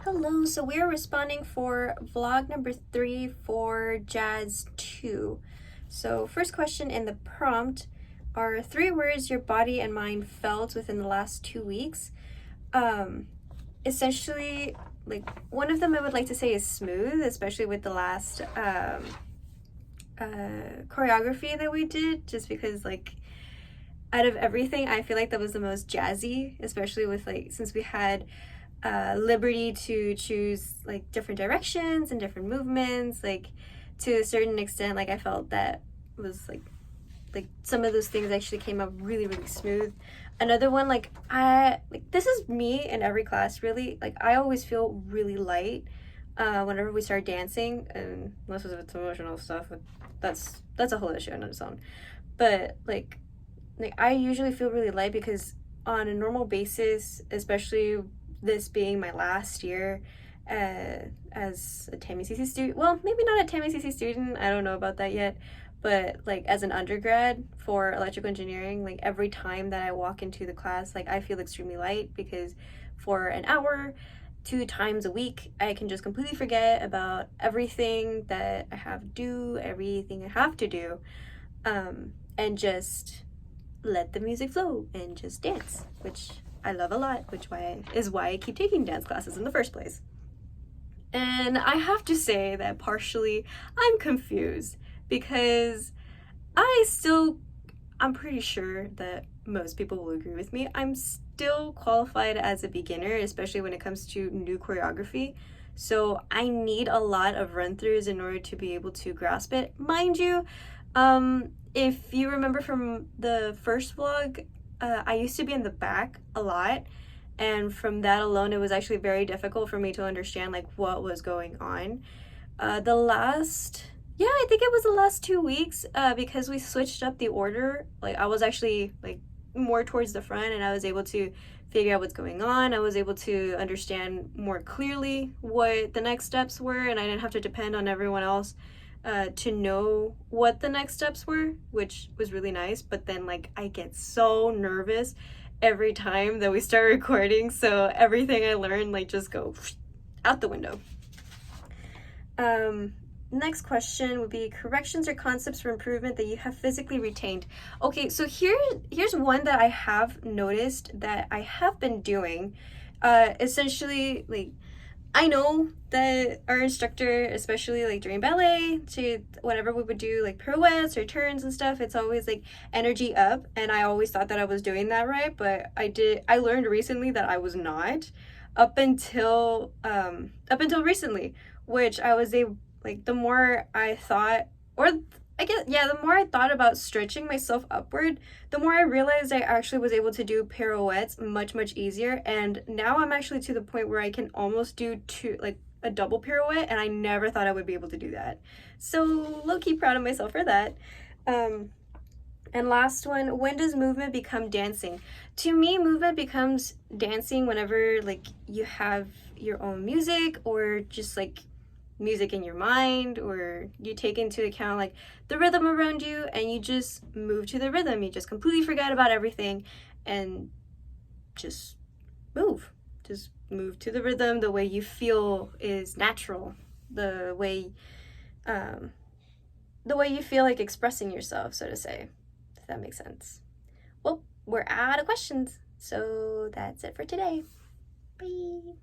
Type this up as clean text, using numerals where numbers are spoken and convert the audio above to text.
Hello, so we are responding for vlog number 3 for Jazz 2. So first question in the prompt are 3 words your body and mind felt within the last 2 weeks. Essentially, like one of them I would like to say is smooth, especially with the last choreography that we did, just because like out of everything, I feel like that was the most jazzy, especially with since we had liberty to choose like different directions and different movements. Like to a certain extent, like I felt that was like some of those things actually came out really smooth. Another one, this is me in every class really. Like I always feel really light whenever we start dancing, and most of it's emotional stuff. That's a whole issue on its own. But like I usually feel really light because on a normal basis, especially this being my last year as a TAMI CC student. Well, maybe not a TAMI CC student, I don't know about that yet, but like as an undergrad for electrical engineering, like every time that I walk into the class, like I feel extremely light because for an hour, 2 times a week, I can just completely forget about everything that I have to do, everything I have to do, and just let the music flow and just dance, which I love a lot, which is why I keep taking dance classes in the first place. And I have to say that partially I'm confused because I'm pretty sure that most people will agree with me. I'm still qualified as a beginner, especially when it comes to new choreography. So I need a lot of run-throughs in order to be able to grasp it. Mind you, if you remember from the first vlog, I used to be in the back a lot, and from that alone it was actually very difficult for me to understand like what was going on. I think it was the last 2 weeks, because we switched up the order. Like I was actually like more towards the front and I was able to figure out what's going on. I was able to understand more clearly what the next steps were, and I didn't have to depend on everyone else to know what the next steps were, which was really nice. But then like I get so nervous every time that we start recording, so everything I learned like just go out the window. Next question would be corrections or concepts for improvement that you have physically retained. Okay, so here's one that I have noticed that I have been doing. Essentially, like I know that our instructor, especially like during ballet, whenever we would do like pirouettes or turns and stuff, it's always like energy up, and I always thought that I was doing that right, but I learned recently that I was not, up until recently, which I was the more I thought, or I guess, yeah, the more I thought about stretching myself upward, the more I realized I actually was able to do pirouettes much easier. And now I'm actually to the point where I can almost do a double pirouette, and I never thought I would be able to do that. So low-key proud of myself for that. And last one, when does movement become dancing? To me, movement becomes dancing whenever like you have your own music, or just like music in your mind, or you take into account like the rhythm around you and you just move to the rhythm. You just completely forget about everything and just move to the rhythm the way you feel is natural, the way you feel like expressing yourself, so to say, if that makes sense. Well, we're out of questions, so that's it for today. Bye.